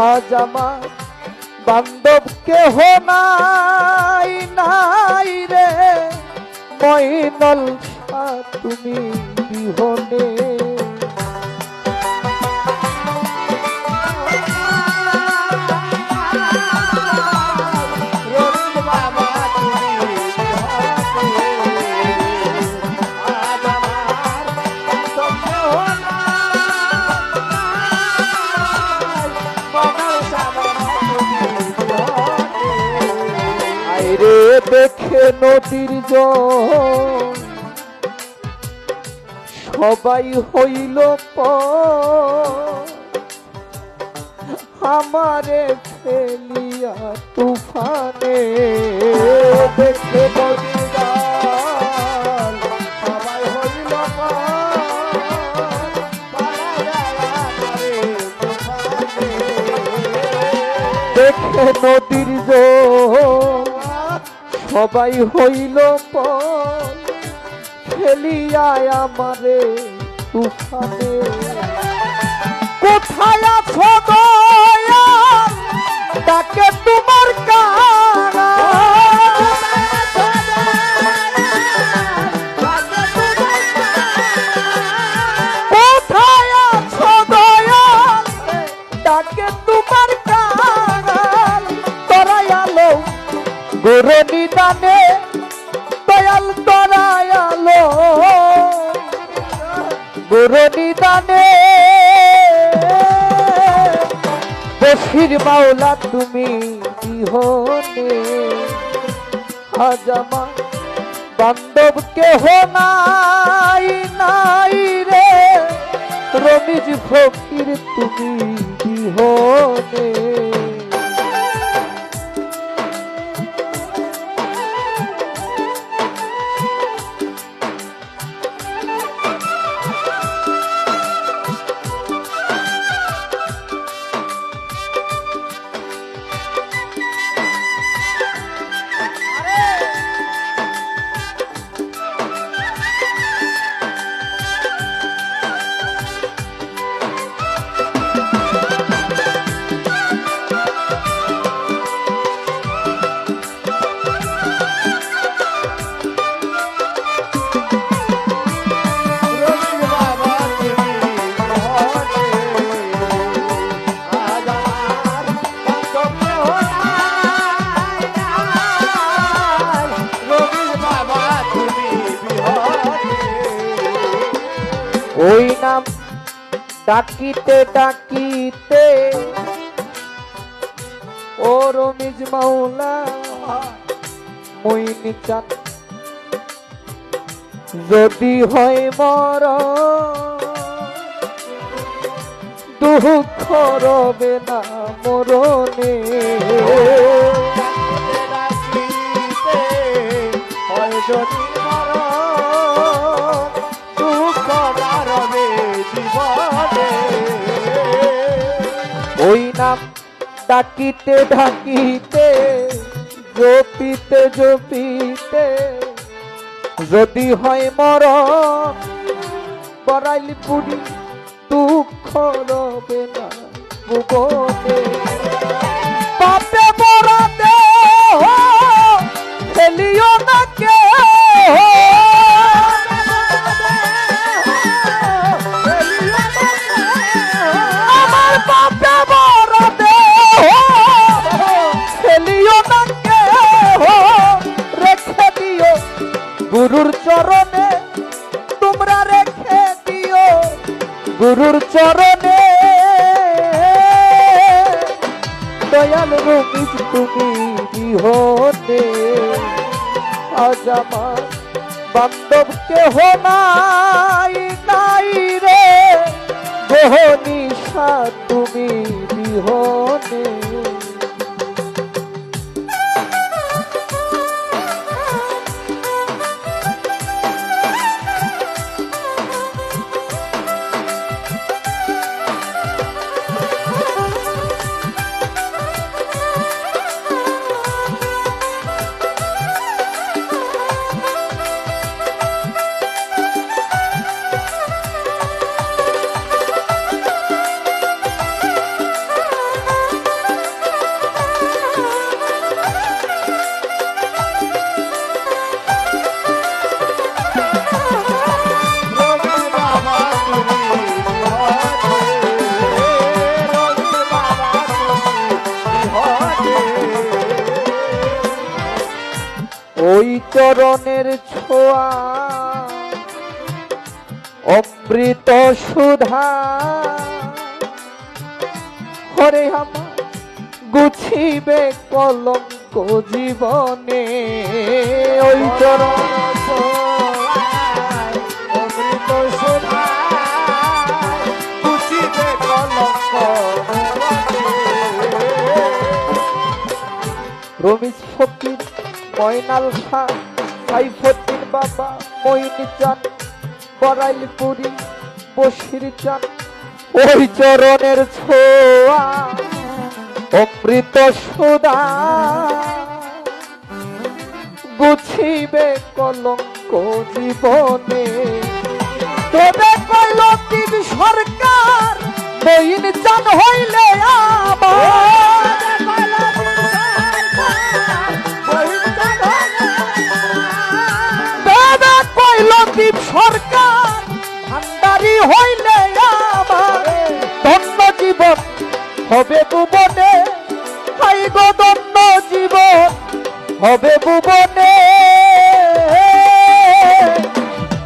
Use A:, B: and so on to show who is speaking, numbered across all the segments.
A: আজ আমার বান্ধব কেহ নাই নাই রে মইনল তুমি বিহনে দেখে নদীর জল সবাই হইল আমারে ফেলিয়া তুফানে দেখে নদীর জল সবাই হইল দেখে নদীর জল সবাই হইল ফেলিয়া আমারে তুফানে কোথায় আছো দয়াল তাকে তোমার কারা কোথায় আছো দয়াল তাকে তোমার কারা তরায়ালো গুরু নিদানে দয়াল তরায়ালো গুরু নিদানে বশির মাওলা তুমি বিহনে আজ আমার বান্ধব কেহ নাই নাই রে রমিজ ফকির তুমি বিহনে ওই নাম ডাকিতে ডাকিতে ও রমিজ মাওলা মইনি চান যদি হয় মর দুঃখ রবে না মরণে হয় যদি ওই নাম ডাকিতে ডাকিতে জপিতে জপিতে যদি হয় মরণ বড়াইলি পুরি দুঃখ রবে না ভুবনে পাপে মরা দেহ ফেলিও না কে গুরুর চরণে তোমরা রেখে দিও গুরুর চরণে দয়াল রমিজ তুমি বিহনে আজ আমার বান্ধব কেহ নাই নাই রে গহনিশা তুমি বিহনে চরণের ছোঁয়া অমৃত সুধা হরে আমার গুছিবে কলঙ্ক জীবনে ওই চরণ
B: অমৃত সুধা গুছিবে কলঙ্ক
A: রমিজ ফকির ময়নাল খান সাইফুদ্দিন বাবা মইনি চান বরাইলপুরি বশির চান ওই চরণের ছোঁয়া অমৃত সুধা গুছিবে কলঙ্ক জীবনে তবে কইল তিন সরকার মইন চান হইলে আমার কইল দ্বীপ সরকার ভান্ডারি হইলে আমার ধন্য জীবন হবে ভুবনে হাই গো ধন্য জীবন হবে ভুবনে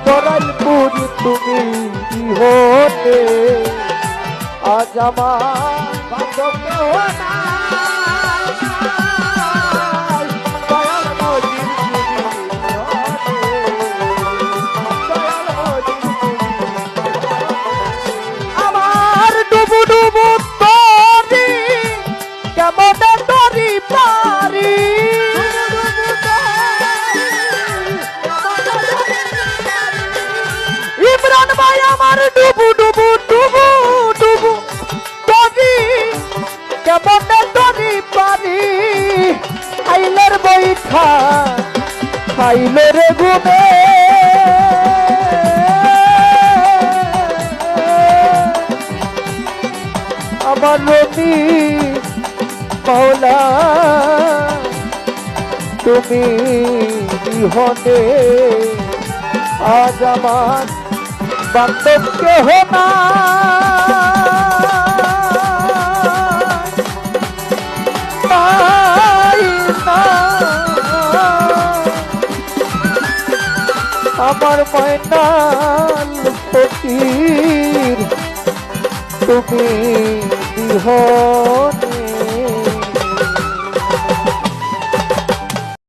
A: বরাইলপুরি তুমি বিহনে আজ আমার বান্ধব কেহ নাই, দয়াল মজিদ তুমি দয়াল মজিদ তুমি আমার ডুবু ডুবু তরি কেমনে তরি পারি ইমরান ভাই আমার ডুবু ডুবু ডুবু ডুবু তরি কেমনে তরি পারি আইলের বৈঠা খাইলের ঘুমে আমার রবি মাওলা তুমি বিহনে আজ আমার বান্ধব কেহ নাই, আমার ময়নাল ফকির তুমি বিহনে